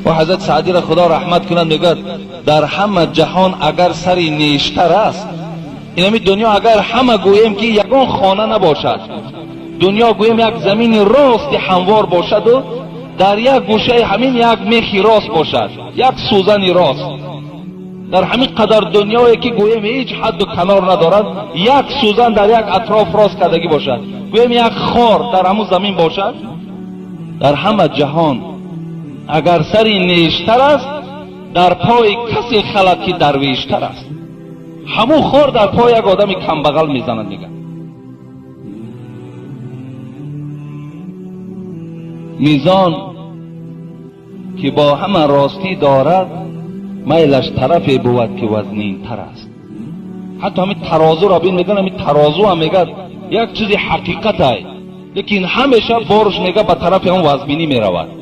و حضرت سعدی را خدا رحمت کنند میگد در همه جهان اگر سری نیشتر است، اینمی دنیا اگر همه گوییم که یگان خانه نباشد، دنیا گوییم یک زمین راست هموار باشد و در یک گوشه همین یک میخی راست باشد، یک سوزنی راست، در همین قدر دنیایی که گوییم هیچ حد و کنار ندارد، یک سوزن در یک اطراف راست کردگی باشد، گوییم یک خار در همون زمین باشد، در همه جهان اگر سری نیشتر است، در پای کسی خلق که درویشتر است. همون خار در پای یک آدم کمبغل میزنند. میگن میزان که با همه راستی دارد، میلش طرفی بود که وزنین تر است. حتی همین ترازو را بین میگن، همین ترازو هم میگن یک چیزی حقیقت است، لیکن همیشه بارش میگه به طرف اون وزنینی میرود.